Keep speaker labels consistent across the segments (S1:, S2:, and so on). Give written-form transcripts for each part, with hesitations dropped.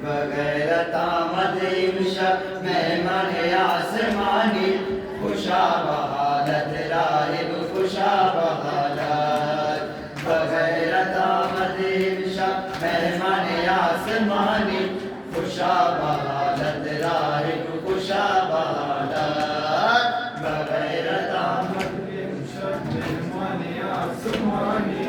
S1: बगैर तामदे शब मेहमान आसमानी खुशा बहालत राहिब खुशा बहालत बगैर तामदे शब मेहमान आसमानी खुशा बहालत राहिब खुशा बहालत बगैर तामदे शब मेहमान आसमानी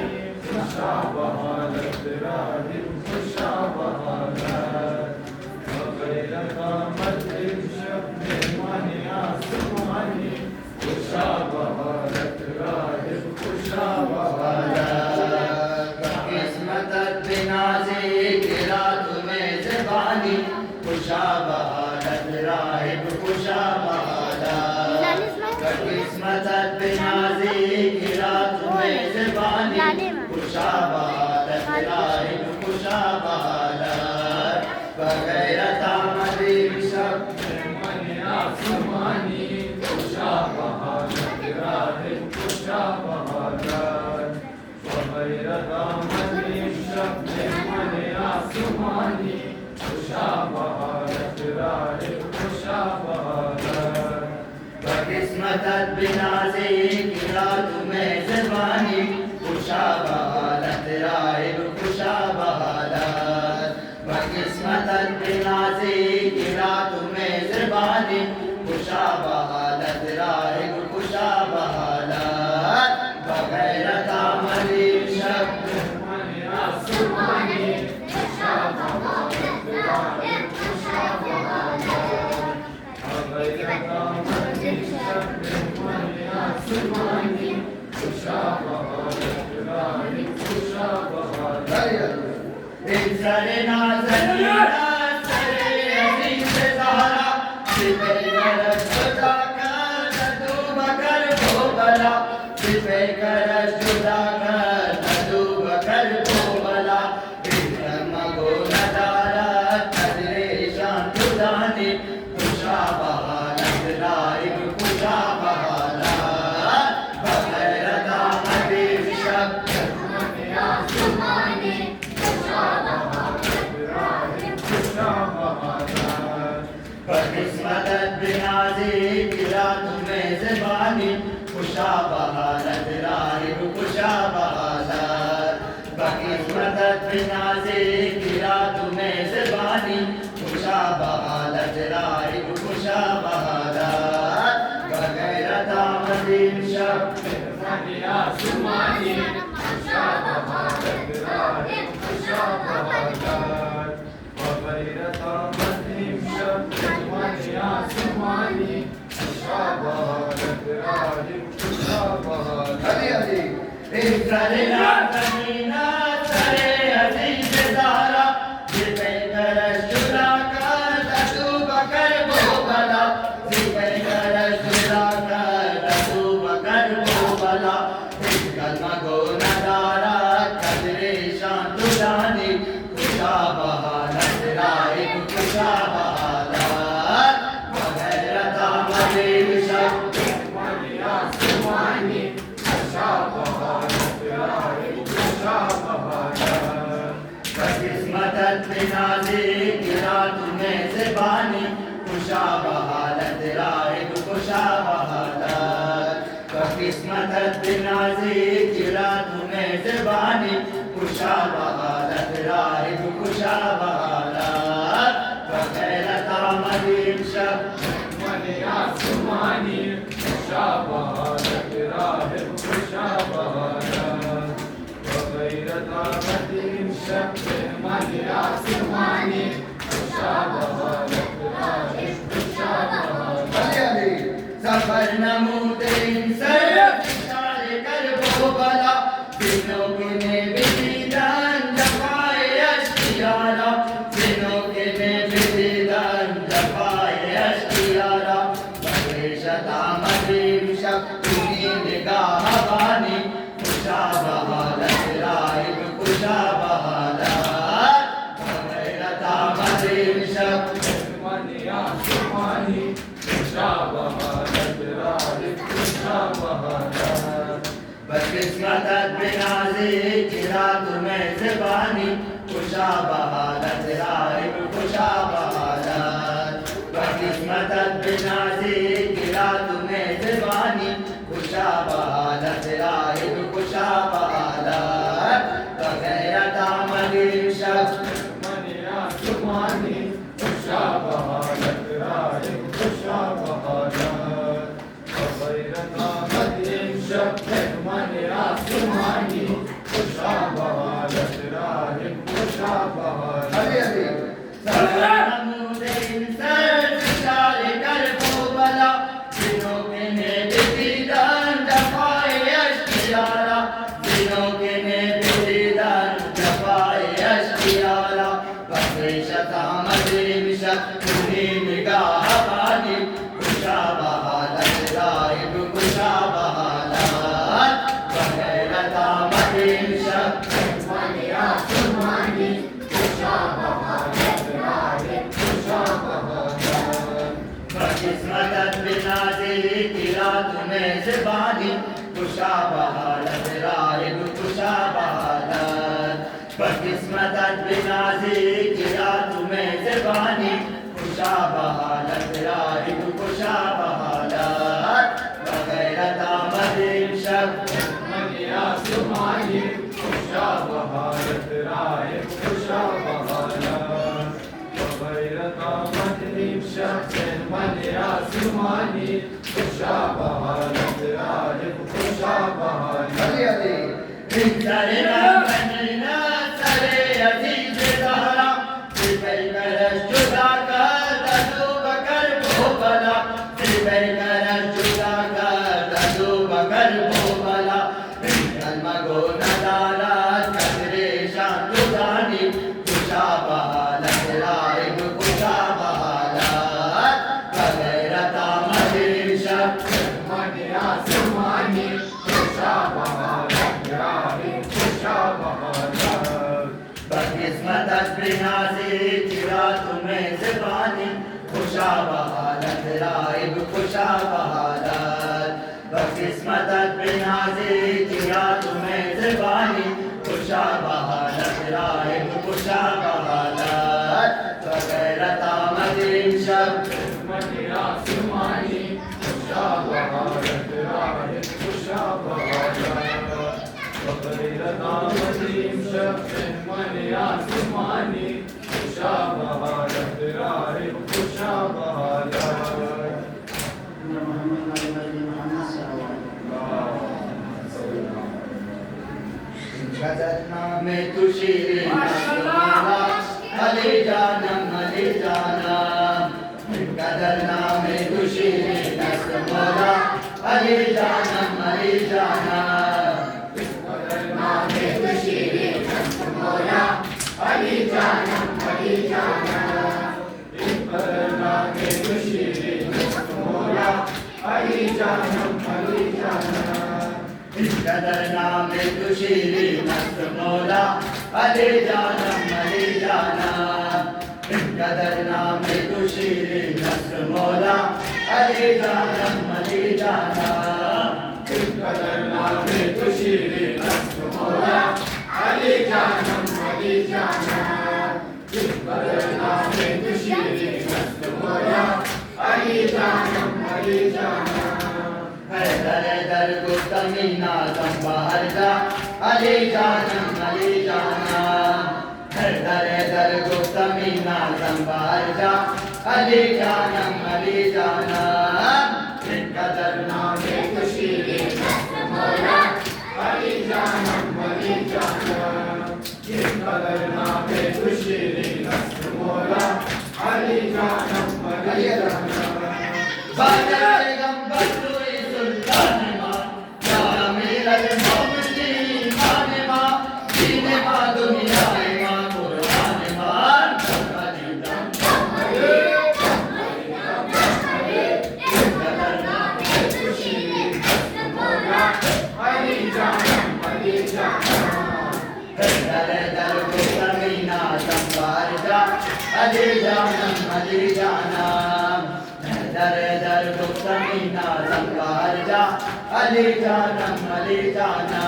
S1: खुशा बहालत राहिब खुशा बहालत बगैर तामदे शब मेहमान आसमानी खुशा बहालत राहिब खुशा बहालत किस्मत बिनाज़े गिरा तुम्हें ज़बानी खुशा बहालत राहिब खुशा बहालत किस्मत बिनाज़े गिरा तुम्हें ज़बानी खुशा बहालत राहिब खुशा बहालत बगैर तामदे शब मेहमान आसमानी खुशा बहालत राहिब खुशा बहालत बगैर तामदे शब मेहमान आसमानी खुशा बहालत राहिब खुशा बहालत बकिस्मत बिनाज़े गिरा तुम्हें ज़बानी खुशा बहालत राहिब खुशा बहालत बकिस्मत बिनाज़े गिरा तुम्हें ज़बानी खुशा बहालत राहिब खुशा बहालत बगैर तामदे शब मेहमान आसमानी खुशा बहालत राहिब खुशा बहालत बगैर तामदे शब मेहमान आसमानी खुशा बहालत राहिब खुशा बहालत सरे नाज़नीना सरे अज़ीज़ ज़हरा सिपे करश जुदा कर नदू बकर वो बला सिपे करश जुदा कर नदू बकर वो बला बिक्रम गो नदारत नजरे शान जुदानी खुशा बहालत राहिब खुशा बहालत बगैर तामदे शब मेहमान आसमानी खुशा बहालत राहिब खुशा बहालत बकिस्मत बिनाज़े गिरा तुम्हें ज़बानी खुशा बहालत राहिब खुशा बहालत बकिस्मत बिनाज़े गिरा तुम्हें ज़बानी खुशा बहालत राहिब खुशा बहालत बगैर तामदे शब मेहमान आसमानी खुशा बहालत राहिब खुशा बहालत बगैर तामदे शब मेहमान आसमानी खुशा बहालत राहिब खुशा बहालत सरे नाज़नीना सरे अज़ीज़ ज़हरा सिपे करश जुदा कर नदू बकर वो बला सिपे करश मजीद शब किस्मत बिनाज़े गिरा तुम्हें ज़बानी खुशा बहालत राहिब खुशा बहालत किस्मत बिनाज़े गिरा तुम्हें ज़बानी खुशा बहालत राहिब खुशा बहालत गैरता मदीन शब आसमानी खुशा बहालत राहिब खुशा बहालत गैरता मदीन शब आसमानी खुशा बहालत राहिब खुशा बहालत सफर नमूदे सर इशारे कर वो बला दिनों के ने बिदीदान जफाए अश्कियारा दिनों के ने बिदीदान जफाए अश्कियारा बगैशता मदीन शब तुम्ही निगाह बानी खुशा बहालत राहिब खुशा बहालत बगैरता मदीन शब आसमानी खुशा बहालत राहिब खुशा बहालत बकिस्मत बिनाज़े गिरा तुम्हें ज़बानी खुशा बहालत राहिब खुशा बहालत बकिस्मत बिनाज़े गिरा तुम्हें ज़बानी खुशा बहालत राहिब खुशा बहालत बगैरता मदीन शब आसमानी खुशा बहालत राहिब खुशा बहालत बगैरता मदीन शब आसमानी खुशा बहालत राहिब खुशा बहालत निगाह बानी खुशा बहालत राहिब खुशा बहालत बगैरता मदीन शब आसमानी खुशा बहालत राहिब खुशा बहालत बकिस्मत बिनाज़े गिरा तुम्हें ज़बानी खुशा बहालत राहिब खुशा बहालत बकिस्मत बिनाज़े गिरा तुम्हें ज़बानी खुशा बहालत राहिब खुशा बहालत बगैरता मदीन शब आसमानी खुशा बहालत राहिब खुशा बहालत बगैरता मदीन शब आसमानी खुशा बहालत राहिब खुशा बहालत बकिस्मत बिनाज़े गिरा तुम्हें ज़बानी खुशा बहालत राहिब खुशा बहालत बकिस्मत बिनाज़े गिरा तुम्हें ज़बानी खुशा बहालत राहिब खुशा बहालत बगैरता मदीन शब आसमानी खुशा बहालत राहिब खुशा बहालत बगैरता मदीन शब आसमानी खुशा बहालत राहिब खुशा बहालत गज़लना में तू शीरे अली जानम अली जानम गज़लना में तू शीरे नस्ल मौला अली जानम अली जानम गज़लना में तू शीरे नस्ल मौला अली जानम अली जानम गज़लना में तू शीरे नस्ल मौला अली जानम अली जानम गज़लना में तू शीरे नस्ल मौला अली जानम अली जानम गज़लना में तू शीरे नस्ल मौला अली जानम अली जाना कदर नामे तुशीरी नस्ल मौला अली जानम अली जाना कदर नामे तुशीरी नस्ल मौला अली जानम अली जाना हैदर दर गुस्तमीना संभाल जा अली जानम अली जाना हैदर दर गुस्तमीना संभाल जा अली जानम अली जाना कदर नामे तुशीरी नस्ल मौला अली जानम अली जाना कदर नामे तुशीरी नस्ल मौला अली जानम अली जाना बादल पैगंबर हुई सुल्तान मां या अमीरुल मोमिनीन मान मां दीन मां दुनिया मां कुरान मां अली दम अली कदर नामे तुशीरी नस्ल मौला अली जानम अली जाना हैदर दर गुस्तमीना संभाल जा अली जानम अली जाना हैदर दर गुस्तमीना संभाल जा अली जानम अली जाना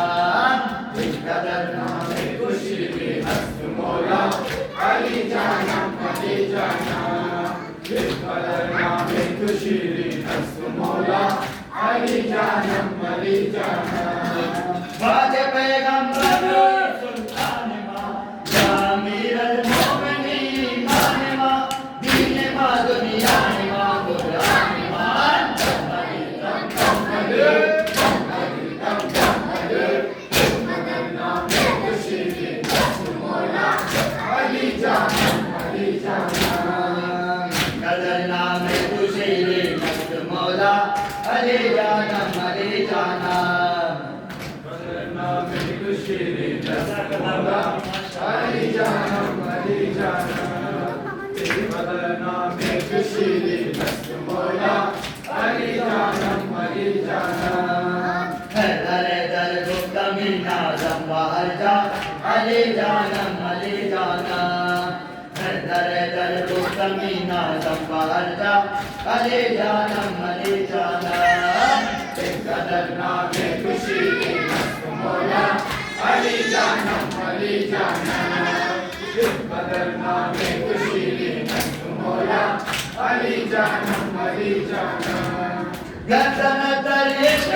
S1: कदर नामे तुशीरी नस्ल मौला अली जानम अली जाना कदर नामे तुशीरी नस्ल मौला अली जानम अली जाना बाज पैगंबर सुल्तान मां या अमीरुल मोमिनीन मान मां दीन मां दुनिया मां कुरान मां अली दम अली कदर नामे तुशीरी नस्ल मौला अली जानम अली जाना कदर नामे तुशीरी नस्ल मौला अली जानम अली जाना कदर नामे तुशीरी नस्ल मौला अली जानम अली जाना कदर नामे तुशीरी नस्ल मौला अली जानम अली जाना हैदर दर गुस्तमीना संभाल जा अली जानम अली जाना हैदर दर गुस्तमीना संभाल जा अली जानम अली जाना कदर नामे तुशीरी नस्ल मौला अली जानम अली जाना कदर नामे तुशीरी नस्ल मौला अली जानम अली जाना गर्दन दर इश्क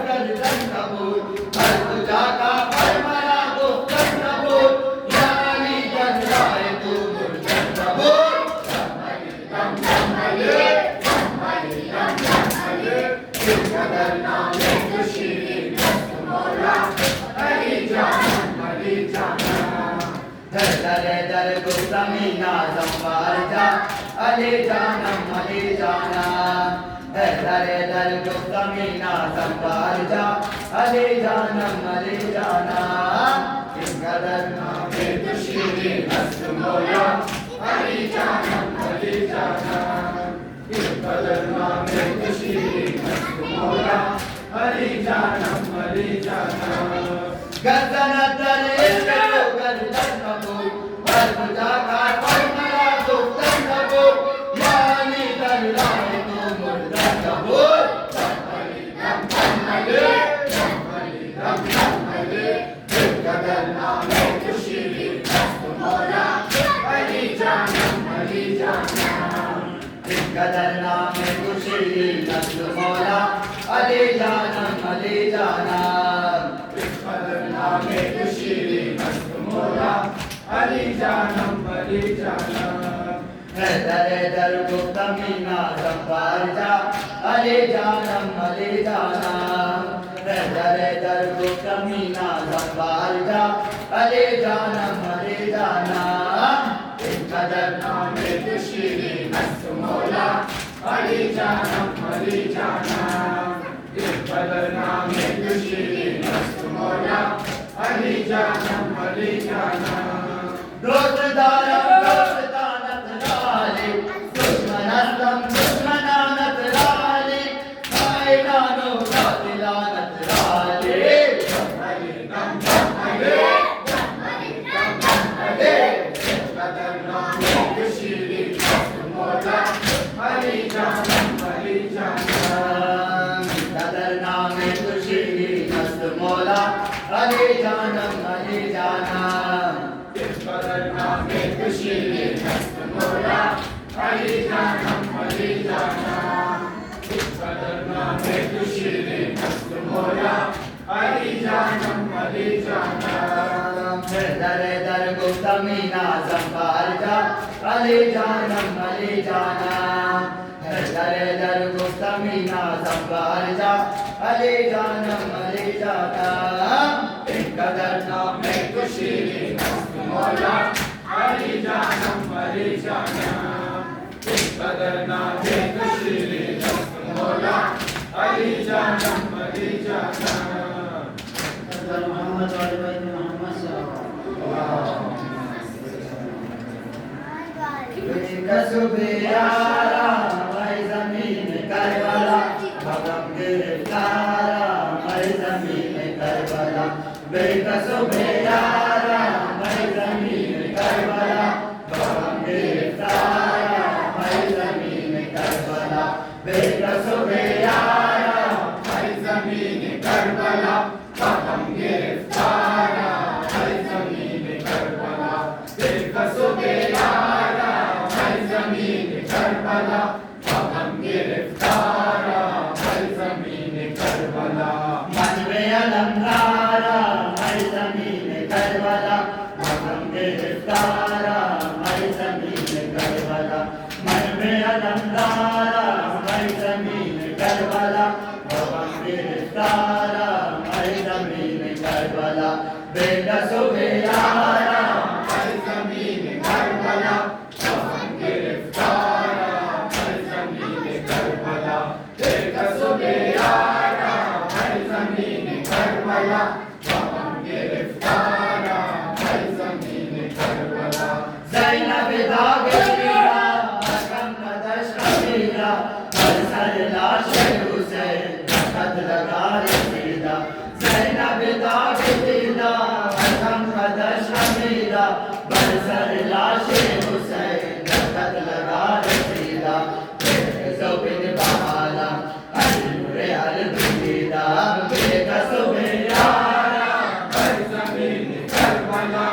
S1: गर्दन कबूल हर तुझा का फरमाया गुफ्तन कबूल या अली जन राय तू गुर्जन कबूल दम अली कदर नामे तुशीरी नस्ल मौला अली जानम अली जाना हैदर दर गुस्तमीना संभाल जा अली जानम अली जाना हैदर दर गुस्तमीना संभाल जा अली जानम अली जाना कदर नामे तुशीरी नस्ल मौला अली जानम अली जाना कदर नामे तुशीरी नस्ल मौला अली जानम अली जाना गर्दन दर इश्क गर्दन कबूल हर तुझा का फरमाया गुफ्तन कबूल या अली दर राह तू मुर्दन कबूल अली कदर नामे तुशीरी नस्ल मौला अली जानम अली जाना कदर नामे तुशीरी नस्ल मौला अली जानम अली जाना कदर नामे तुशीरी नस्ल मौला अली जानम अली जाना हैदर दर गुस्तमीना संभाल जा अली जानम अली जाना हैदर दर गुस्तमीना संभाल जा अली जानम अली जाना कदर नामे तुशीरी नस्ल मौला अली जानम अली जाना कदर नामे तुशीरी नस्ल मौला अली जानम अली जाना दोस्त दारम दोस्त दानत राले दुश्मनस्तम दुश्मनानत राले कायनानो कातिलानत राले अली दम अली कदर नामे तुशीरी नस्ल मौला अली जानम अली जाना नामे तू शीरीं मस्त मोरा अली जानम अली जानम दर दर गुफ्तमीना संभाल जा अली जानम अली जानम दर दर गुफ्तमीना संभाल जा अली जानम अली जानम कदर नामे तू शीरीं मस्त मोरा अली जानम अली जानम कदर नामे तू शीरीं मस्त मोरा अली जानम अली जानम मोहम्मद वाले मोहम्मद कसुबियारा मैं ज़मीन करबला भगम गिरफ्तारा मैं ज़मीन करबला बेकसुबियारा मैं ज़मीन करबला भगम गिरफ्तारा मैं ज़मीन करबला बेकसुबियारा मैं ज़मीन करबला भगम गिरफ्तारा मैं ज़मीन करबला बेकसुबियारा मैं ज़मीन करबला भगम गिरफ्तारा मैं ज़मीन करबला मन में अलंकारा मैं ज़मीन करबला भगम गिरफ्तारा मैं ज़मीन करबला मन में अलंकारा मैं ज़मीन करबला भगम गिरफ्तारा मैं ज़मीन करबला बेकसुबियारा मैं ज़मीन करबला भगम गिरफ्तारा मैं ज़मीन करबला बेकसुबियारा मैं ज़मीन करबला भगम गिरफ्तारा मैं ज़मीन करबला ज़ैनब दाग़ीरा भगम कदश कबीरा बरसर लाश हुसैन खत लगा रसीदा ज़ैनब दाग़ीरा भगम कदश कबीरा बरसर लाश हुसैन खत लगा रसीदा ज़ुबिन बहाला अल-नूर अल-बदीदा बेकसुबियारा मैं ज़मीन करबला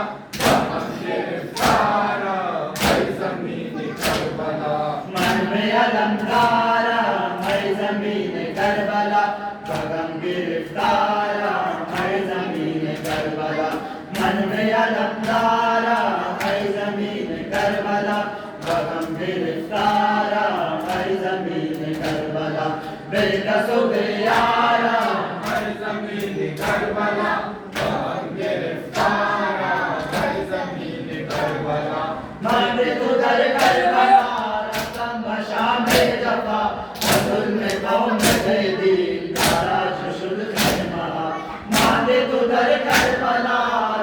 S1: भगम गिरफ्तारा मैं ज़मीन करबला मन में अलंकारा मैं ज़मीन करबला भगम गिरफ्तारा मैं ज़मीन करबला मन में अलंकारा मैं ज़मीन करबला भगम गिरफ्तारा मैं ज़मीन करबला बेकसुबियारा मैं ज़मीन करबला भगम गिरफ्तारा मैं ज़मीन करबला मांगे तो दर करबला रकम बशाम जफा जुल्म कौम से दीन तारा शुद खैमा मांगे तो दर करबला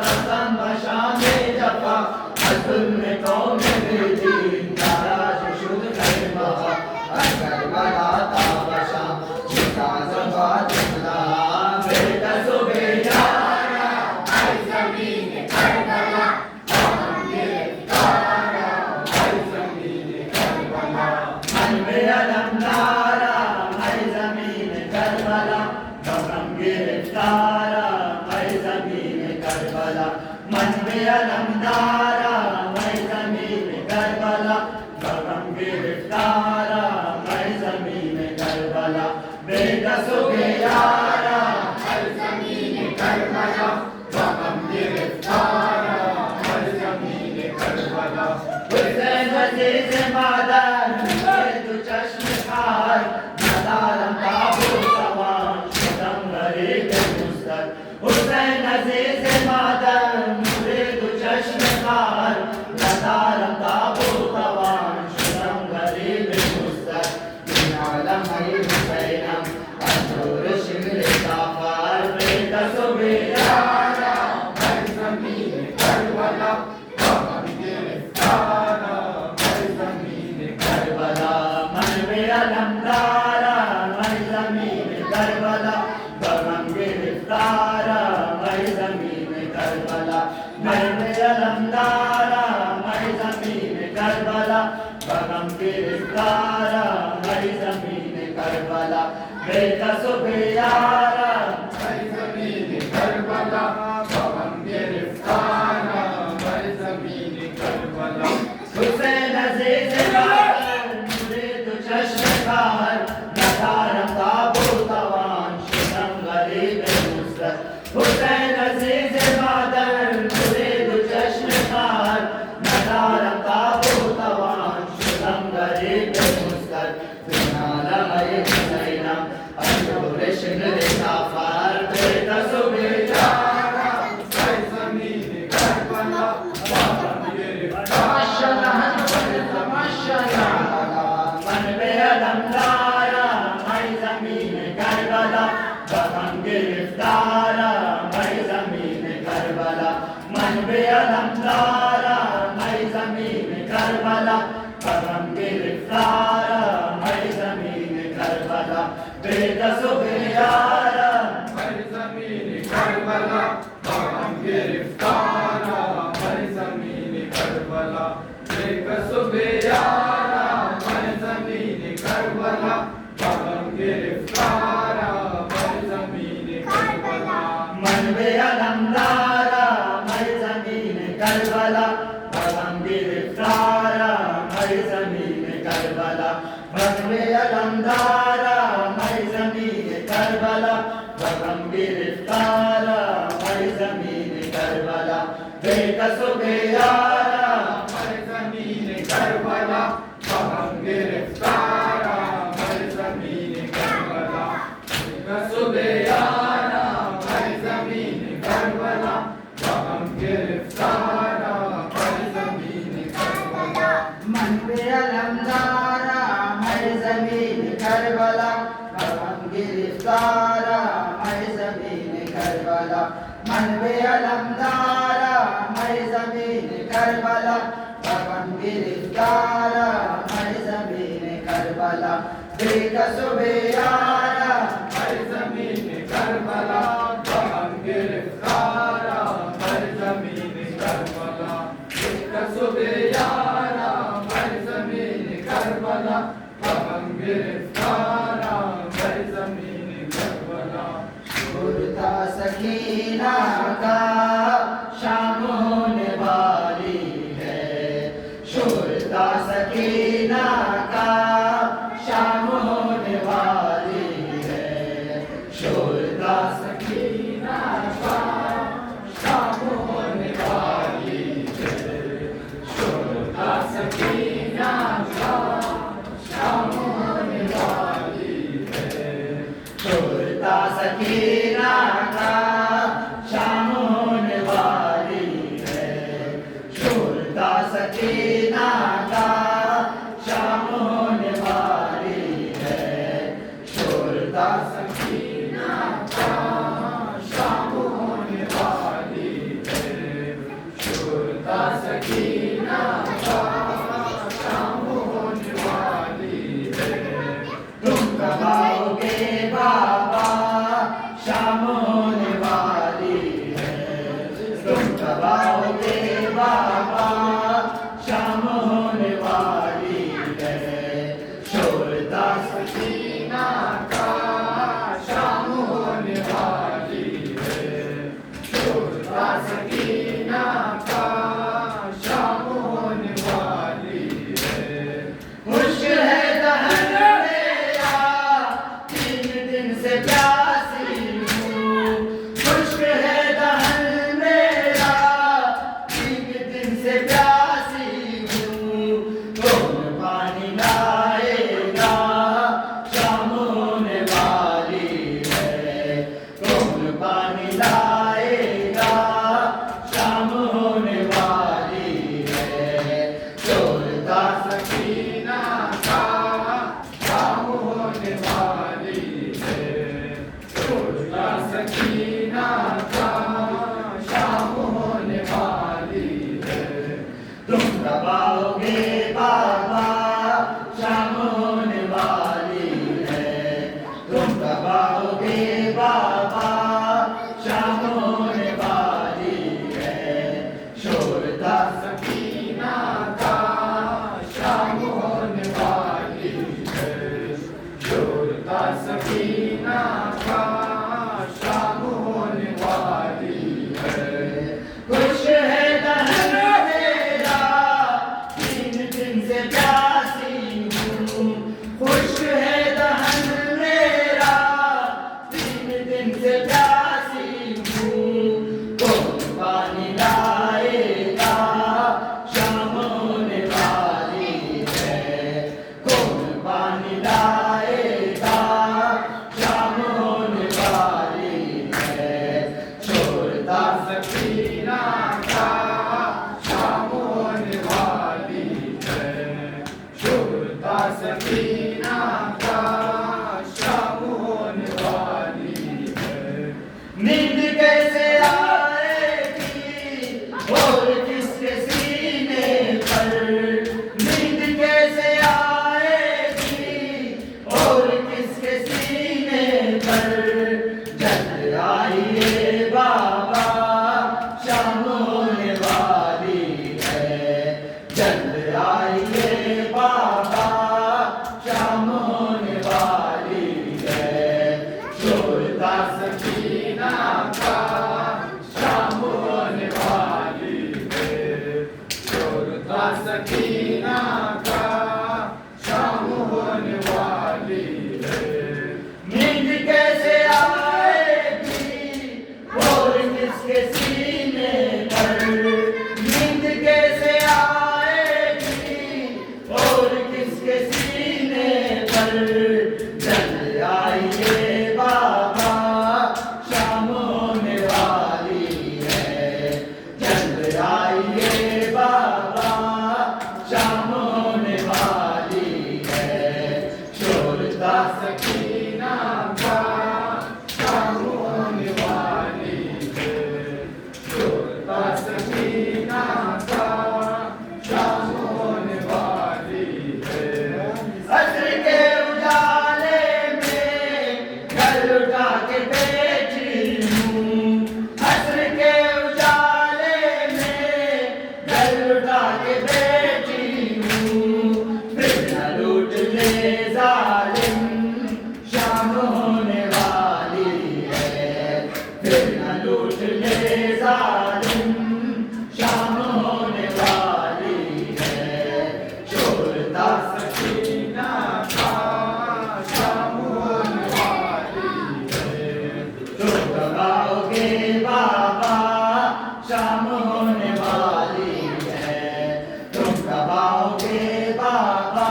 S1: रकम बशाम जफा जुल्म कौम से दीन तारा शुद खैमा करबला ताबशा जिता ज़बात खुदा बेकसुबियारा मैं ज़मीन करबला भगम गिरफ्तारा मैं ज़मीन करबला मन में अलंकारा मैं ज़मीन करबला भगम गिरफ्तारा मैं ज़मीन करबला मन में अलंकारा मैं ज़मीन करबला भगम गिरफ्तारा मैं ज़मीन करबला बेकसुबियारा मैं ज़मीन करबला भगम गिरफ्तारा मैं ज़मीन करबला हुसैन अज़ीज़ मादर तू चश्म खार नदारम ताबू सवार शतम गरीब मुस्तक हुसैन अज़ीज़ मादर तू चश्म खार नदारम ताबू सवार शतम गरीब मुस्तक आलम है हुसैनम अशूर शिमर साफार बेकसुबियारा मैं ज़मीन करबला भगम गिरफ्तारा मैं ज़मीन करबला मन में अलंकारा मैं ज़मीन करबला भगम गिरफ्तारा मैं ज़मीन करबला मन में अलंकारा मैं ज़मीन करबला भगम गिरफ्तारा मैं ज़मीन करबला बेकसुबियारा मैं ज़मीन करबला भगम गिरफ्तारा मैं ज़मीन करबला हुसैन अज़ीज़ मादर मुरीद चश्म कार नदारम
S2: शिमले सफर बेकसूबे यारा
S1: है ज़मीन करबला हम गिरफ्तार
S2: माशाअल्लाह माशाअल्लाह मन में अलमदारा मैं ज़मीन करबला हम गिरफ्तार मैं ज़मीन करबला मन में अलमदारा मैं ज़मीन करबला हम गिरफ्तार मैं ज़मीन करबला बेकसूबे यारा
S1: है ज़मीन करबला हम गिरफ्तार है ज़मीन करबला बेकसूबे यारा है ज़मीन करबला हम गिरफ्तार है ज़मीन करबला
S2: मन में अलमदारा मैं ज़मीन करबला हम गिरफ्तार मैं ज़मीन करबला मन में अलमदारा मैं ज़मीन करबला हम गिरफ्तार मैं ज़मीन करबला बेकसूबे यारा
S1: है ज़मीन करबला हम गिरफ्तार है ज़मीन करबला बेकसूबे यारा है ज़मीन करबला हम गिरफ्तार है ज़मीन करबला
S2: मन में अलमदारा मैं ज़मीन करबला हम गिरफ्तार मैं ज़मीन करबला मन में अलमदारा मैं ज़मीन करबला हम गिरफ्तार मैं ज़मीन करबला बेकसूबे यारा
S1: है ज़मीन करबला हम गिरफ्तार है ज़मीन करबला बेकसूबे यारा है ज़मीन करबला हम गिरफ्तार है ज़मीन करबला
S2: शुरता सकीना का शाम होने वाली है शुरता सकीना का शाम होने वाली है शुरता
S1: सकीना का शाम होने वाली है शुरता सकीना का शाम होने वाली है
S2: शुरता सकीना का शाम होने वाली है शुरता सकीना का शाम होने वाली है शुरता
S1: सकीना का शाम होने वाली है शुरता सकीना का शाम होने वाली है
S2: तुम कब आओगे बाबा शाम होने वाली है तुम कब आओगे बाबा शाम होने वाली है शुरता
S1: सकीना का शाम होने वाली है शुरता सकीना का शाम होने वाली है
S2: खुश है दहन मेरा 3 दिन से प्यासी हूँ खुश है दहन मेरा 3 दिन से प्यासी हूँ कौन पानी लाएगा शाम होने वाली है कौन पानी लाएगा शाम होने वाली है शुरता
S1: सकीना का शाम होने वाली है शुरता सकीना का शाम होने वाली है
S2: तुम कब आओगे बाबा शाम होने वाली है तुम कब आओगे बाबा शाम होने वाली है शुरता
S1: सकीना का शाम होने वाली है शुरता सकीना का शाम होने वाली है
S2: खुश है दहन मेरा 3 दिन से प्यासी हूँ खुश है दहन मेरा 3 दिन से प्यासी हूँ कौन पानी लाएगा शाम होने वाली है कौन पानी लाएगा शाम पर जल्द आइए बाबा शाम होने वाली है जल्द आइए बाबा शाम होने वाली है
S1: शोरता सकीना का शाम होने वाली है शोरता सकीना का शाम होने वाली है
S2: नींद कैसे आएगी और किसके सीने पर नींद कैसे आएगी और किसके सीने पर जल्द आइए बाबा शाम होने वाली है जल्द आइए बाबा शाम होने वाली है शोरता
S1: सकीना का शाम होने वाली है शोरता सकीना का शाम होने वाली है
S2: असर के उजाले में घर उठा के बैठी हूँ असर के उजाले में घर उठा के बैठी हूँ फिर न लूट ले जालिम शाम होने वाली है फिर न लूट ले जालिम शाम होने वाली है शोरता
S1: सकीना का शाम होने वाली है
S2: तुम दबाओगे बाबा शाम होने वाली है तुम दबाओगे बाबा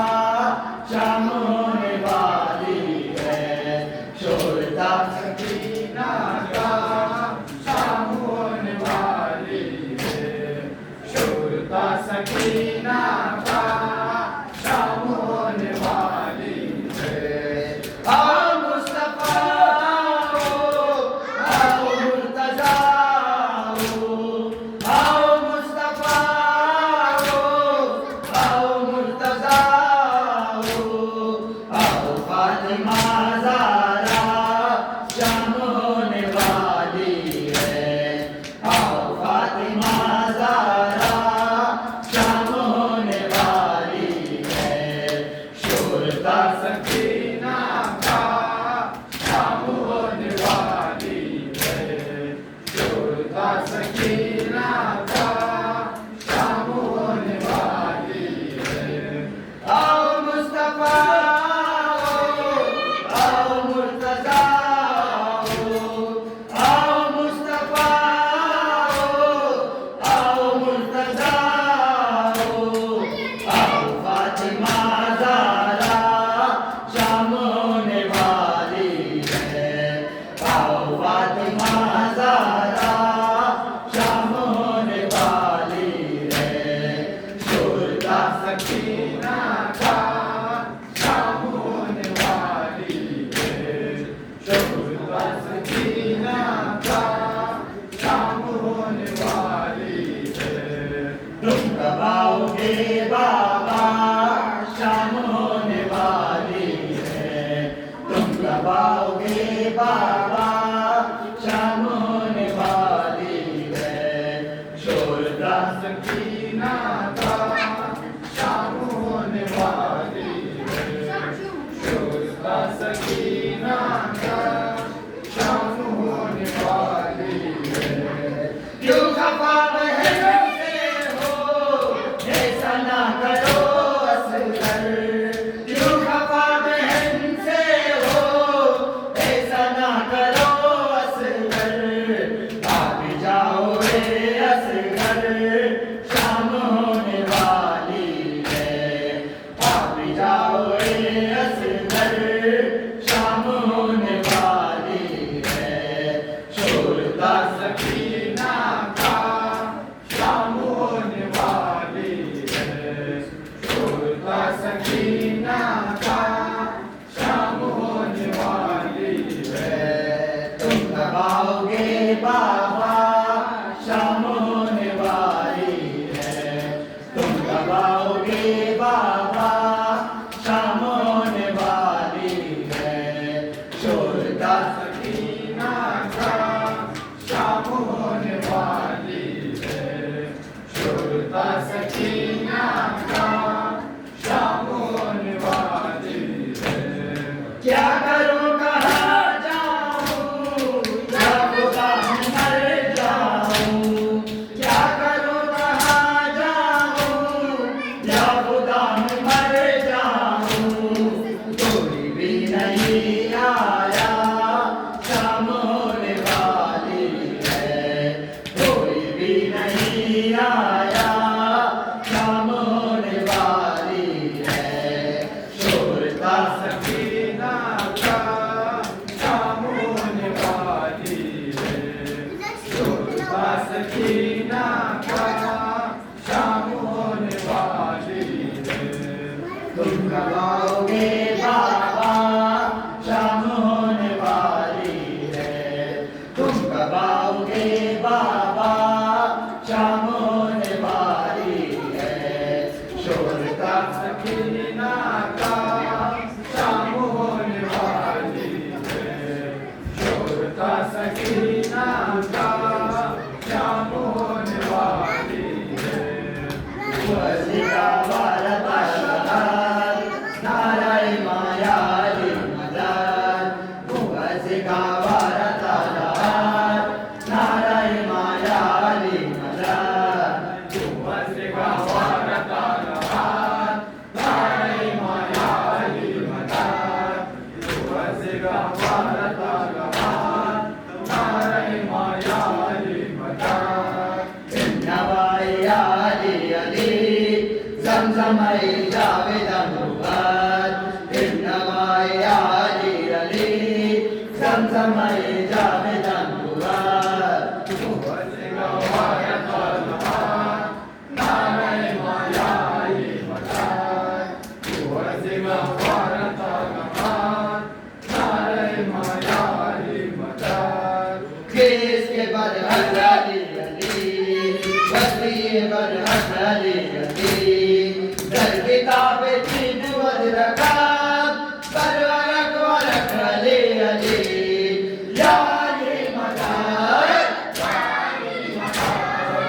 S2: शाम होने वाली है शोरता
S1: सकीना का शाम होने वाली है शोरता सकीना का शाम होने वाली है
S2: आओ मुस्तफा आओ मुर्तजा आओ मुस्तफा आओ मुर्तजा आओ फातिमा ज़हरा शाम होने वाली है आओ फातिमा ज़हरा शाम होने वाली है शोरता
S1: सकीना का शाम होने वाली है शोरता सकीना का शाम होने वाली है
S2: आओ मुस्तफा आओ मुर्तजा आओ मुस्तफा आओ मुर्तजा आओ फातिमा ज़हरा शाम होने वाली है आओ फातिमा ज़हरा शाम होने वाली है शोरता
S1: सकीना का शाम होने वाली है शोरता सकीना का शाम होने वाली है
S2: तुम दबाओगे बाबा शाम होने वाली है तुम दबाओगे बाबा शाम होने वाली है शोरता
S1: सकीना का शाम होने वाली है शोरता सकीना का शाम होने वाली है
S2: क्यों खफा बहन से हो ऐसा ना करो असगर क्यों खफा बहन से हो ऐसा ना करो असगर भाग जाओ रे असगर शाम होने वाली है भाग जाओ रे असगर शाम होने वाली है शोरता
S1: सकीना का शाम होने वाली है शोरता सकीना का शाम होने वाली है
S2: तुम दबाओगे बाबा शाम होने वाली है तुम दबाओगे बाबा शाम होने वाली है शोरता
S1: सकीना का शाम होने वाली है। शुरता सकीना का शाम होने वाली है।
S2: क्या करूं कहाँ जाऊं या खुदा मर जाऊं। क्या करूं कहाँ जाऊं या खुदा मर जाऊं। कोई भी नहीं आया शाम होने वाली है। कोई भी नहीं आया शाम होने वाली है। शोरता
S1: सकीना का शाम होने वाली है। शुरता सकीना का शाम होने वाली है।
S2: तुम कब आओगे बाबा शाम होने वाली है। तुम कब आओगे बाबा शाम होने वाली है। शोरता
S1: सकीना का शाम होने वाली है। शुरता सकीना का शाम होने वाली है।
S2: वसिका वारदार नाराय मायाली मदार। वसिका वारदार नाराय मायाली मदार।
S1: वसिका वारदार नाराय मायाली मदार। वसिका वारदार नाराय मायाली मदार।
S2: नवायाली अली जमजमाई जावेदन हुआर। नवायाली अली जमजमाई जावेदन हुआर।
S1: वसिका वारदार नाराय मायाली मदार। वसिका वारदार नाराय मायाली मदार।
S2: केस के बर हसली अली बसरी बर हसली अली। दर किताब तीन वद रखा बरवरक वरक अली अली। याली मदार याली मदार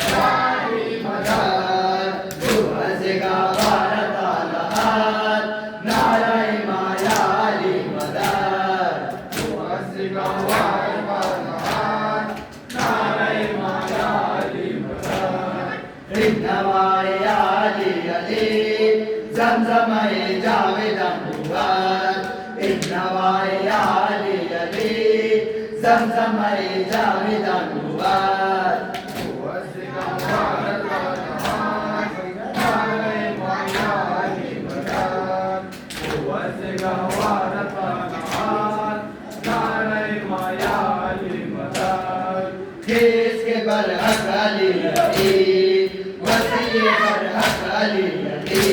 S2: याली मदार। वसिका वारदार नाराय मायाली मदार।
S1: वसिका वारदार नाराय मायाली मदार।
S2: नवायाली अली जमजमाई जावेदन हुआर। नवायाली अली जमजमाई जावेदन हुआर।
S1: वसिका वारदार नाराय मायाली मदार। वसिका वारदार नाराय मायाली मदार।
S2: केस के बर हसली अली वसी बर हसली अली।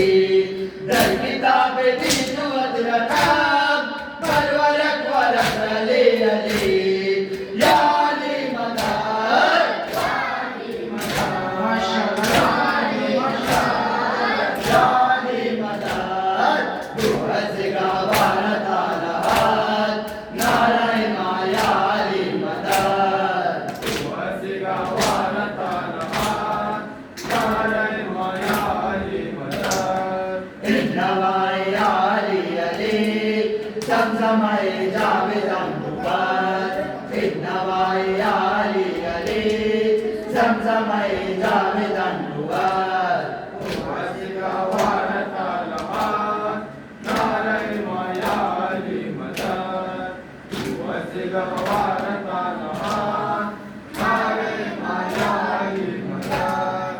S2: दर किताब तीन वद रखा बरवरक वरक अली अली। याली मदार याली मदार। वसिका वारदार नाराय मायाली मदार।
S1: वसिका वारदार नाराय मायाली मदार।
S2: नवायाली अली जमजमाई जावेदन हुआर। नवायाली अली जमजमाई जावेदन हुआर।
S1: वसिका वारदार नाराय मायाली मदार। वसिका वारदार नाराय मायाली मदार।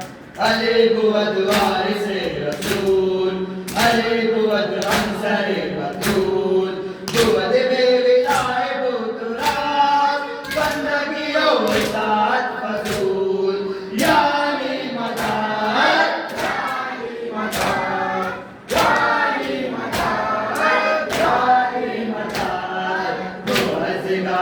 S2: अली बुअद वारिस रसूल अली बुअद अंसर बतूल। बुअद बेविलाए बुतुरात बंदगी और साथ फसूल। याली मदार याली मदार याली मदार। वसिका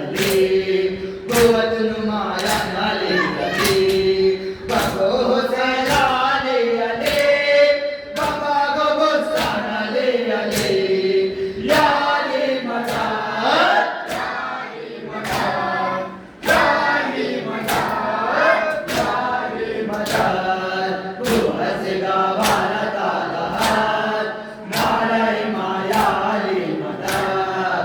S2: अली कुवत नुमायान अली अली बगो हुसैन अली अली बाबा गो बुस्तान अली अली या अली मदार मदार कुवत गावाना तालहार नाराय माया अली मदार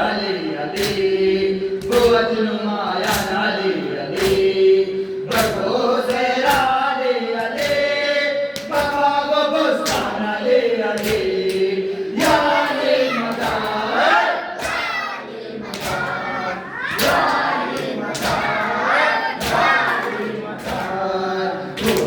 S2: अली अली कुवत नुमायान अली अली बगो हुसैन अली अली बाबा गो बुस्तान अली अली या अली मदार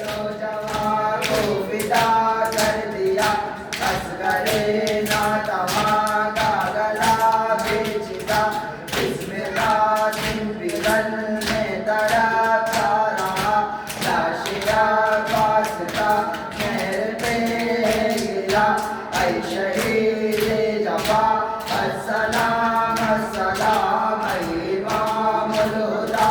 S2: नौजवान को फिदा कर दिया असगर नातवा का गला बेचिता इसमें कासिम बिगन में तड़पता रहा लाशिया पास का मेहर पे गिरा ऐ शहीद जफा अस्सलाम अस्सलाम इमाम हुदा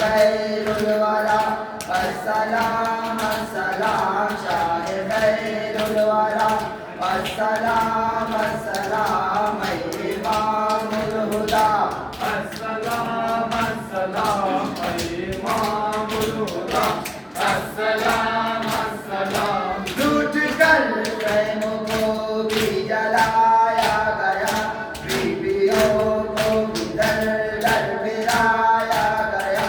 S2: खैरुल वरा अस्सलाम अस्सलाम शाह खैरुल वरा अस्सलाम अस्सलाम इमामुल हुदा
S1: अस्सलाम अस्सलाम इमामुल हुदा अस्सलाम अस्सलाम
S2: लूट कर प्रेम को भी जलाया गया बीवियों को भी दर दर फिराया गया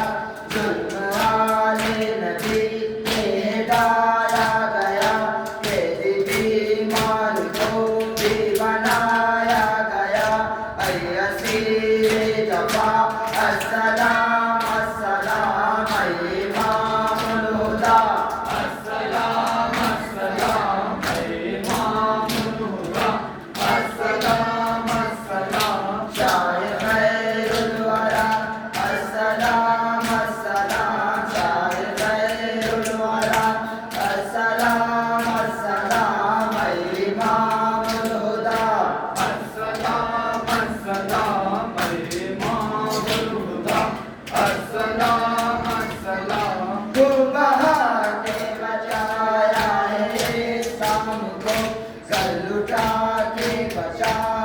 S2: जुल्म वाले नबी ने डाला गया तेरी बीमार को भी बनाया गया ऐ असीर जफा अस्सलाम अस्सलाम इमामुल हुदा
S1: अस्सलाम अस्सलाम इमामुल हुदा अस्सलाम अस्सलाम
S2: शाह खैरुल वरा अस्सलाम अस्सलाम शाह खैरुल वरा अस्सलाम अस्सलाम इमामुल हुदा
S1: अस्सलाम अस्सलाम इमामुल हुदा अस्सलाम अस्सलाम
S2: तू बहा के बचाया है शाम को कल लुटा के बचा